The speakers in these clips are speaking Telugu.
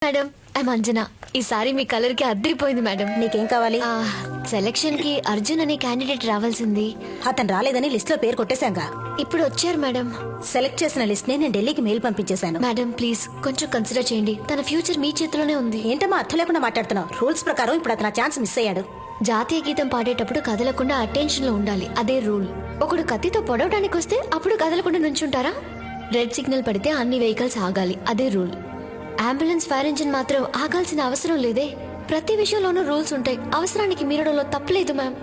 Madam I Anjana. ఈసారి మీ కలర్ కి అద్దరిపోయింది మేడం. నీకేం కావాలి? సెలక్షన్ కి అర్జున్ అనే క్యాండిడేట్ రావాల్సింది. అతను రాలేదని లిస్ట్ లో పేరు కొట్టేశాంగా. ఇప్పుడు వచ్చారు మేడం. సెలెక్ట్ చేసిన లిస్ట్ నే నేను ఢిల్లీకి మెయిల్ పంపించేశాను. మేడం ప్లీజ్ కొంచెం కన్సిడర్ చేయండి. తన ఫ్యూచర్ మీ చేతిలోనే ఉంది. ఏంటమ్మా అర్థం లేకుండా మాట్లాడుతున్నావు? రూల్స్ ప్రకారం ఇప్పుడు అతను ఛాన్స్ మిస్ అయ్యాడు. జాతీయ గీతం పాడేటప్పుడు కదలకుండా అటెన్షన్ లో ఉండాలి, అదే రూల్. ఒకడు కత్తితో పొడవడానికి వస్తే అప్పుడు కదలకుండా నుంచుంటారా? రెడ్ సిగ్నల్ పడితే అన్ని వెహికల్స్ ఆగాలి, అదే రూల్. అంబులెన్స్ ఫైర్ ఇంజిన్ మాత్రం ఆగాల్సిన అవసరం లేదే. ప్రతి విషయంలోనూ రూల్స్ ఉంటాయి. అవసరానికి మీరడంలో తప్పలేదు మ్యామ్.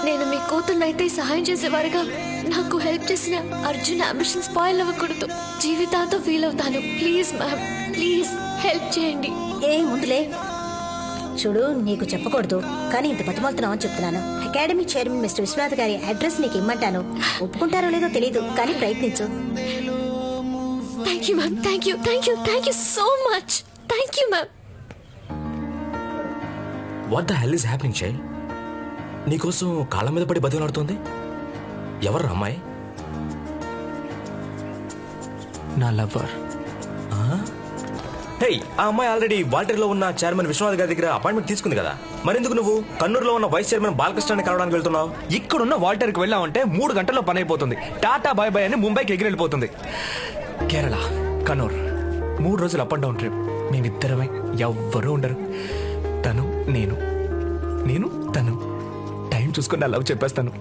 నేను మీ కూతుర్నైతే సహాయం చేసేవారుగా నాకు హెల్ప్ చేసిన అర్జున్ అంబిషన్ స్పాయిల్ అవ్వకూడదు. జీవితాంతో ఫీల్ అవుతాను. ప్లీజ్ మ్యామ్, ప్లీజ్ హెల్ప్ చేయండి. ముందులే చూడు, నీకు చెప్పకూడదు కానీ ఇంత బతిమాలుతున్నావు అని చెప్తున్నాను. అకాడమీ చైర్మన్ మిస్టర్ విశ్వనాథ్ గారి అడ్రస్ నీకు ఇమ్మంటాను. ఒప్పుకుంటారో లేదో తెలియదు కానీ ప్రయత్నించు. Thank you ma'am, thank you, thank you, thank you so much. Thank you ma'am. What the hell is happening child? నీకోసం కాళ్ళ మీద పడి బతిలాడుతోంది ఎవరు అమ్మాయి? నా లవర్. హే, ఆ అమ్మాయి ఆల్రెడీ వాల్టర్లో ఉన్న చైర్మన్ విశ్వనాథ్ గారి దగ్గర అపాయింట్మెంట్ తీసుకుంది కదా. మరెందుకు నువ్వు కన్నూరులో ఉన్న వైస్ చైర్మన్ బాలకృష్ణాన్ని కలవడానికి వెళ్తున్నావు? ఇక్కడున్న వాల్టర్కి వెళ్ళామంటే 3 గంటల్లో పని అయిపోతుంది. టాటా బాయ్ బాయ్ అని ముంబైకి ఎగిరెళ్ళిపోతుంది. కేరళ, కన్నూర్ 3 రోజులు అప్ అండ్ డౌన్ ట్రిప్. మేమిద్దరమే, ఎవ్వరూ ఉండరు. తను నేను, నేను తను. టైం చూసుకుని నా లవ్ చెప్పేస్తాను.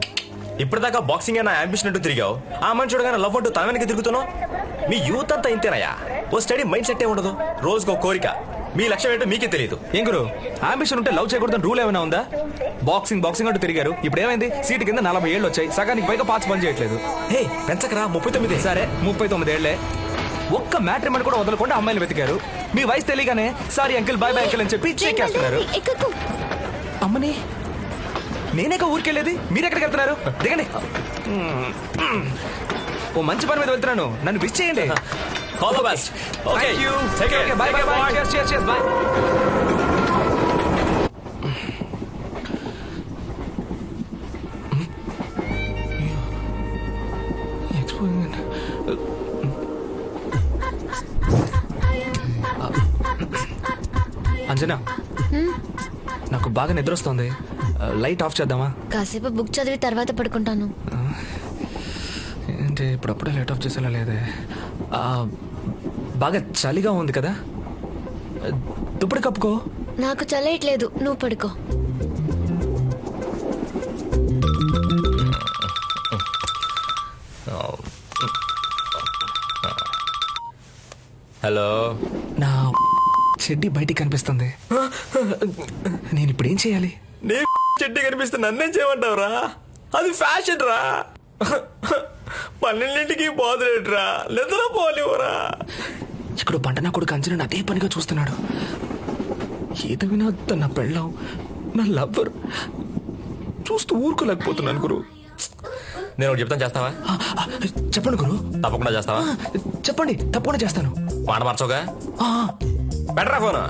ఇప్పటిదాకా బాక్సింగ్ నా అంబిషన్ అంటూ తిరిగావు. ఆ అమ్మాయిని చూడగానే లవ్ అంటూ తన వెనక్కి తిరుగుతున్నావు. మీ యూత్ అంతా ఇంతేనయ్యా. ఓ స్టడీ మైండ్ సెట్ ఏ ఉండదు. రోజుకో కోరిక. మీ లక్ష్యం ఏంటో మీకే తెలియదు. ఏం గురు, అంబిషన్ ఉంటే లవ్ చేయకూడదని రూల్ ఏమైనా ఉందా? బాక్సింగ్ బాక్సింగ్ అంటూ తిరిగారు. ఇప్పుడు ఏమైంది? సీటు కింద 40 ఏళ్ళు వచ్చాయి. సగానికి పైగా పార్ట్స్ పని చేయట్లేదు. హే, పెంచకరా, 39. సరే 39 ఏళ్లే. ఒక్క మ్యాట్రిమోని కూడా వదలకుండా అమ్మాయిలు వెతికారు. మీ వయసు తెలియగానే sorry uncle, bye bye uncle అని చెప్పి చేస్తున్నారు. అమ్మని నేనేక ఊరికెళ్ళేది, మీరెక్కడికి వెళ్తున్నారు? దిగండి. ఓ మంచి పని మీద వెళ్తున్నాను, నన్ను విష్ చేయండి. All the best. Okay, take care. By by by. cheers cheers by. Anjana, నాకు బాగా నిద్ర వస్తుంది. లైట్ ఆఫ్ చేద్దామా? కాసేపు బుక్ చదివి తర్వాత పడుకుంటాను. ఏంటి ఇప్పుడప్పుడే లైట్ ఆఫ్ చేసేలా లేదే. బాగా చలిగా ఉంది కదా, దుప్పటి కప్పుకో. నాకు చలేయట్లేదు, నువ్వు పడుకో. హలో. నా చెడ్డి బయటికి కనిపిస్తుంది. నేను ఇప్పుడు ఏం చేయాలి? నీ చెట్టు కనిపిస్తే నన్నేం చేయమంటావురా? అది ఫ్యాషన్ రా. 12ంటికి పోదులేట్రా, నిద్ర పోలేవురా. ఇక్కడ పంట కొడుకు అంజనా అదే పనిగా చూస్తున్నాడు. ఏదైనా నా పెళ్ళం, నా లవ్వర్ చూస్తూ ఊరుకోలేకపోతున్నాను గురు. నేను ఒకటి చెప్తాను, చేస్తావా? చెప్పండి గురు. తప్పకుండా చేస్తావా? చెప్పండి, తప్పకుండా చేస్తాను. మాట మార్చోగా. బెటరా ఫోన్.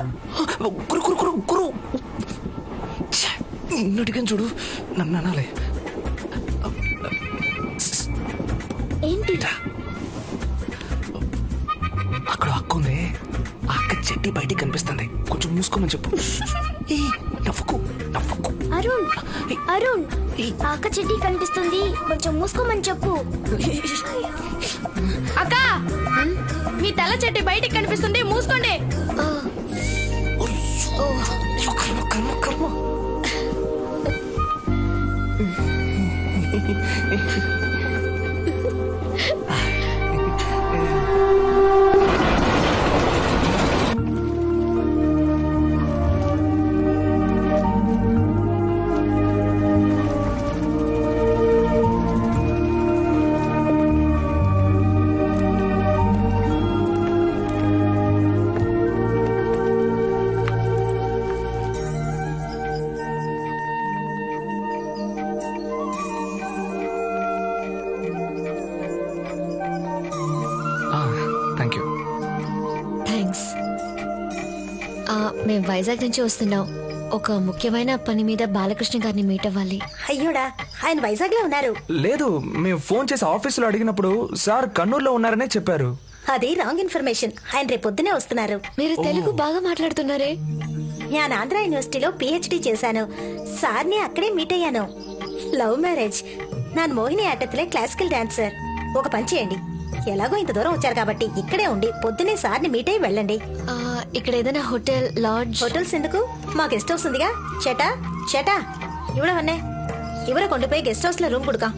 గురు గురు గురు గురు అడిగాను చూడు, నన్ను అనాలి. ఏంటి? అక్కడ అక్క ఉంది. ఆ అక్క చెడ్డి బయటికి కనిపిస్తుంది. కొంచెం మూసుకోమని చెప్పు. నవ్వుకు నవ్వుకు. అరుణ్, అరుణ్, అక్క చెడ్డి కనిపిస్తుంది, కొంచెం మూసుకోమని చెప్పు. అక్క, మీ తెల్ల చెడ్డి బయటికి కనిపిస్తుంది, మూసుకోండి. కర్మ కర్మ కర్మ. Thank you. థ్యాంక్స్. మేము వైజాగ్ నుంచి వస్తున్నాం. ఒక ముఖ్యమైన పని మీద బాలకృష్ణ గారిని మీట్ అవ్వాలి. అయ్యోడా, ఆయన వైజాగ్ లో ఉన్నారు. లేదు, మేము ఫోన్ చేసి ఆఫీసులో అడిగినప్పుడు సార్ కన్నూరులో ఉన్నారనే చెప్పారు. అది రాంగ్ ఇన్ఫర్మేషన్. ఆయన రేపు పొద్దునే వస్తున్నారు. మీరు తెలుగు బాగా మాట్లాడుతున్నారే. నేను ఆంధ్ర యూనివర్సిటీలో పిహెచ్డి చేశాను. సార్ని అక్కడే మీట్ అయ్యాను. Love marriage. ನಾನು మోహిని ఆటత్లే క్లాసికల్ డాన్సర్. ఒక పని చేయండి, ఎలాగో ఇంత దూరం వచ్చారు కాబట్టి ఇక్కడే ఉండి పొద్దునే సార్ని మీట్ అయ్యి వెళ్ళండి. ఇక్కడ ఏదైనా హోటల్ లాడ్జ్. హోటల్స్ ఎందుకు, మా గెస్ట్ హౌస్ ఉందిగా. ചേട്ടാ ചേട്ടാ ഇവിടെ വന്നേ. ഇവരെ കൊണ്ടുപോയി ഗസ്റ്റ് ഹൗസിലെ റൂം കൊടുക്കാം.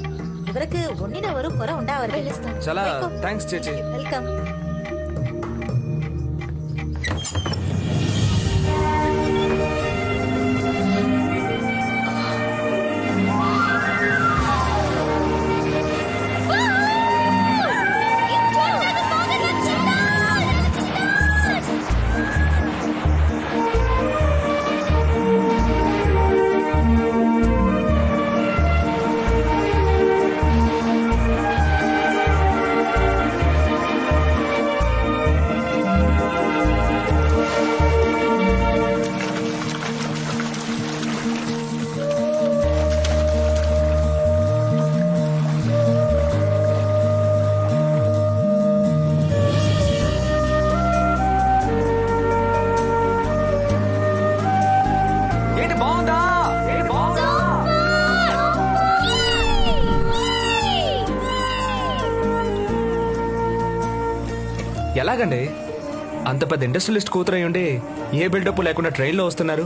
ഇവർക്ക് ഒന്നിനും ഒരു കുറ ഉണ്ടാവരുത്. చాలా థ్యాంక్స్ చేచి. വെൽക്കം. ఏంటి బాగుందా? ఏంటి బాగుందా? ఎలాగండి అంత పెద్ద ఇండస్ట్రియలిస్ట్ కూతురై ఉండి ఏ బిల్డప్ లేకుండా ట్రైన్లో వస్తున్నారు?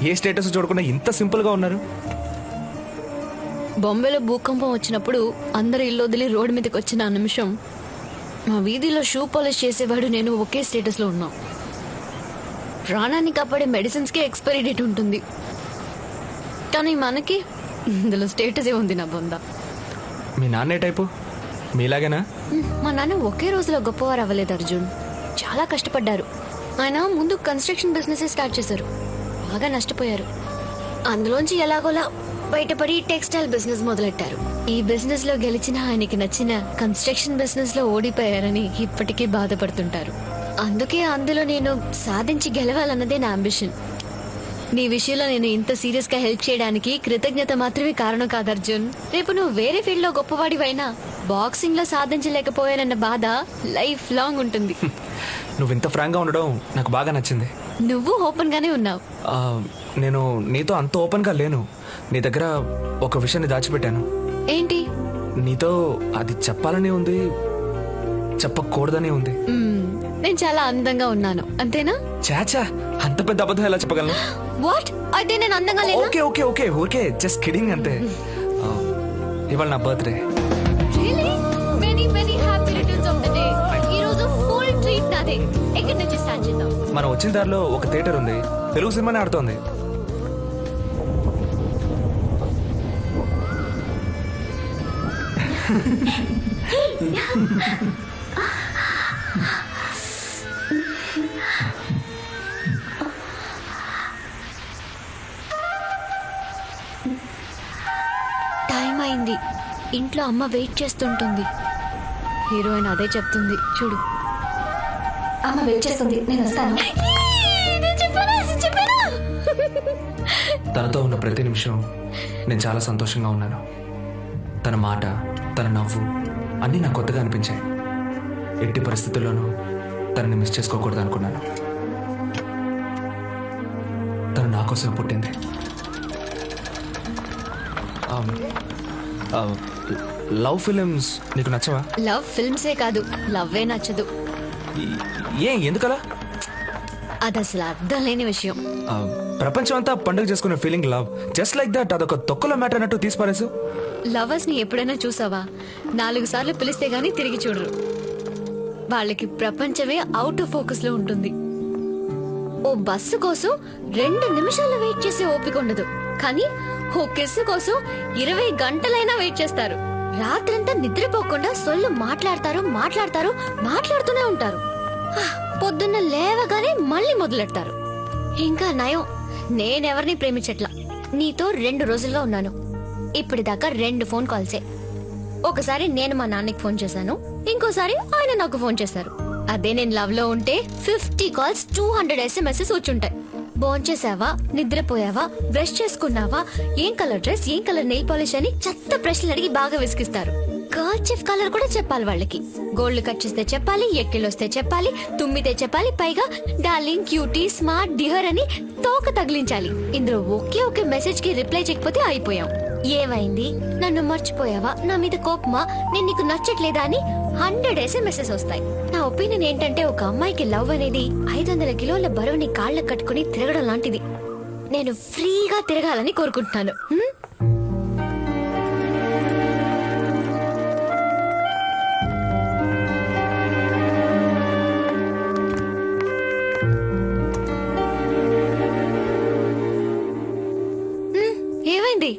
ఏ స్టేటస్ చూడకుండా ఇంత సింపుల్ గా ఉన్నారు? బాంబేలో భూకంపం వచ్చినప్పుడు అందరు ఇల్లు వదిలి రోడ్డు మీదకి వచ్చిన ఆ నిమిషం మా వీధిలో షూ పాలిష్ చేసేవాడు నేను ఒకే స్టేటస్ లో ఉన్నాం. ప్రాణాన్ని కాపాడే మెడిసిన్స్ కే ఎక్స్పైరీ డేట్ ఉంటుంది, కానీ మనకి ఇందులో స్టేటస్ ఏ ఉంది. నా బొంద. మీ నాన్నే టైపు మీలాగేనా? మా నాన్న ఒకే రోజులో గొప్పవారు అవ్వలేదు అర్జున్. చాలా కష్టపడ్డారు. ఆయన ముందు కన్స్ట్రక్షన్ బిజినెస్ స్టార్ట్ చేశారు. బాగా నష్టపోయారు. అందులోంచి ఎలాగోలా బయటపడి టెక్స్టైల్ బిజినెస్ మొదలెట్టారు. ఈ బిజినెస్ లో గెలిచిన ఆయనకి నచ్చిన కన్స్ట్రక్షన్ బిజినెస్ లో ఓడిపోయారని ఇప్పటికీ బాధపడుతుంటారు. అందుకే అందులో నేను సాధించి గెలవాలన్నదే నా అంబిషన్. నీ విషయంలో నేను ఇంత సీరియస్ గా హెల్ప్ చేయడానికి కృతజ్ఞత మాత్రమే కారణం కాదు అర్జున్. రేపు నువ్వు వేరే ఫీల్డ్ లో గొప్పవాడివైనా బాక్సింగ్ లో సాధించలేకపోయానన్న బాధ లైఫ్ లాంగ్ ఉంటుంది. నువ్వు ఇంత ఫ్రాంక్ గా ఉండడం నాకు బాగా నచ్చింది. నువ్వు ఓపెన్ గానే ఉన్నావు. నేను నీతో అంత ఓపెన్ గా లేను. నీ దగ్గర ఒక విషయాన్ని దాచిపెట్టాను. ఏంటి? నీతో అది చెప్పాలని ఉంది, చెప్పకూడదని ఉంది. నేను చాలా అందంగా ఉన్నాను అంతేనా? చాచా, అంత పెద్ద అబద్ధం ఎలా చెప్పగలను? వాట్? అయితే నేను అందంగా లేనా? Okay okay okay okay, just kidding అంతే. ఇవాళ నా birthday. Really? Many, many happy returns of the day. ఈ రోజు ఫుల్ ట్రీట్ నాదే. ఎక్కడి నుంచి స్టార్ట్ చేద్దాం? మనం వచ్చిన దారిలో ఒక థియేటర్ ఉంది, తెలుగు సినిమానే ఆడుతోంది. టైం అయింది. ఇంట్లో అమ్మ వెయిట్ చేస్తుంటుంది. హీరోయిన్ అదే చెప్తుంది చూడు. అమ్మ వెయిట్ చేస్తుంది, నేను వస్తాను. తనతో ఉన్న ప్రతి నిమిషం నేను చాలా సంతోషంగా ఉన్నాను. తన మాట, తన నవ్వు అన్నీ నాకు కొత్తగా అనిపించాయి. ఎట్టి పరిస్థితుల్లోనూ తనని మిస్ చేసుకోకూడదు అనుకున్నాను. తను నా కోసం పుట్టింది. లవ్ ఫిలిమ్స్ నీకు నచ్చవా? లవ్ ఫిల్మ్సే కాదు, లవ్వే నచ్చదు. ఎందుకలా? అది అసలు అర్థం లేని విషయం. ప్రపంచం అంతా పండుగ చేసుకునే feeling love. Just like that, అదొక తొక్కలో మ్యాటర్ అన్నట్టు తీసిపారేసు. లవర్స్ ని ఎప్పుడైనా చూసావా? 4 సార్లు పిలిస్తే గానీ తిరిగి చూడరు. వాళ్ళకి ప్రపంచమే అవుట్ ఆఫ్ ఫోకస్ లో ఉంటుంది. ఓ బస్సు కోసం 2 నిమిషాలు వెయిట్ చేసే ఓపిక ఉండదు, కానీ ఓ కిస్సు కోసం 20 గంటలైనా వెయిట్ చేస్తారు. రాత్రంతా నిద్రపోకుండా సొల్లు మాట్లాడుతూనే ఉంటారు. పొద్దున్న లేవగానే మళ్ళీ మొదలెడతారు. ఇంకా నయం, నేనెవరిని ప్రేమించట్లా. నీతో 2 రోజులుగా ఉన్నాను. ఇప్పటిదాకా 2 ఫోన్ కాల్సే. ఒకసారి నేను మా నాన్నకి ఫోన్ చేశాను, ఇంకోసారి ఆయన నాకు ఫోన్ చేశారు. అదే నేను లవ్ లో ఉంటే 50 కాల్స్ 200 SMS వచ్చుంటాయి. భోంచేసావా, నిద్రపోయావా, బ్రష్ చేసుకున్నావా, ఏం కలర్ డ్రెస్, ఏం కలర్ నెయిల్ పాలిష్ అని చెత్త ప్రశ్నలు అడిగి బాగా విసిగిస్తారు. కర్చీఫ్ కలర్ కూడా చెప్పాలి వాళ్ళకి. గోల్డ్ కట్ చేస్తే చెప్పాలి, ఎక్కిలొస్తే చెప్పాలి, తుమ్మితే చెప్పాలి, పైగా డార్లింగ్, క్యూటీ, స్మార్ట్, డియర్ అని తోక తగిలించాలి. ఇందులో ఒకే మెసేజ్ కి రిప్లై చేయకపోతే అయిపోయాం. ఏమైంది, నన్ను మర్చిపోయావా, నా మీద కోపమా, నేను నీకు నచ్చట్లేదా అని 100 SMS వస్తాయి. నా ఒపీనియన్ ఏంటంటే ఒక అమ్మాయికి లవ్ అనేది 500 కిలోల బరువుని కాళ్ళకు కట్టుకుని తిరగడం లాంటిది. నేను ఫ్రీగా తిరగాలని కోరుకుంటున్నాను. ఏమైంది?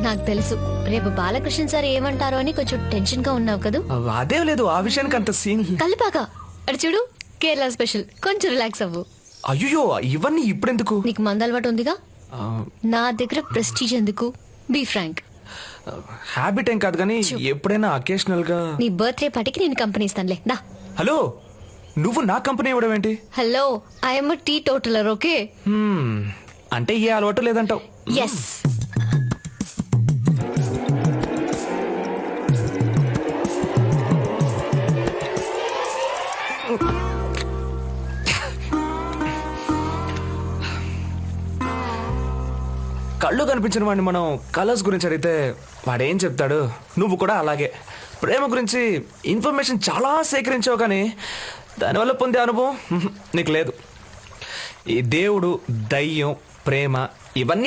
నాకు తెలుసు రేపు బాలకృష్ణ సార్ ఏమంటారో అని కొంచెం టెన్షన్ గా ఉన్నావు కదా. అదే లేదు, ఆ విషయానికి అంత సీన్. కలిపాక అడు చూడు, కేరళ స్పెషల్, కొంచెం రిలాక్స్ అవ్వు. అయ్యో ఇవన్నీ ఇప్పుడెందుకు? నీకు మంద అలవాటు ఉందిగా, నా దగ్గర ప్రెస్టీజ్ ఎందుకు? Be Frank. హ్యాబిట్ ఏం కాదు కానీ ఎప్పుడైనా అకేషనల్ గా. నీ బర్త్డే పార్టీకి నేను కంపెనీ ఇస్తానులే, దా. హలో, నువ్వు నా కంపెనీ ఇవ్వడం ఏంటి? Hello, I'm teetotaller, okay? అంటే ఏ అలవాటు లేదంటావు? ఎస్. కళ్ళు కనిపించిన వాడిని మనం కలర్స్ గురించి అడిగితే వాడేం చెప్తాడు? నువ్వు కూడా అలాగే ప్రేమ గురించి ఇన్ఫర్మేషన్ చాలా సేకరించావు కానీ దానివల్ల పొందే అనుభవం నీకు లేదు. ఈ దేవుడు, దయ్యం, ప్రేమ ఇవన్నీ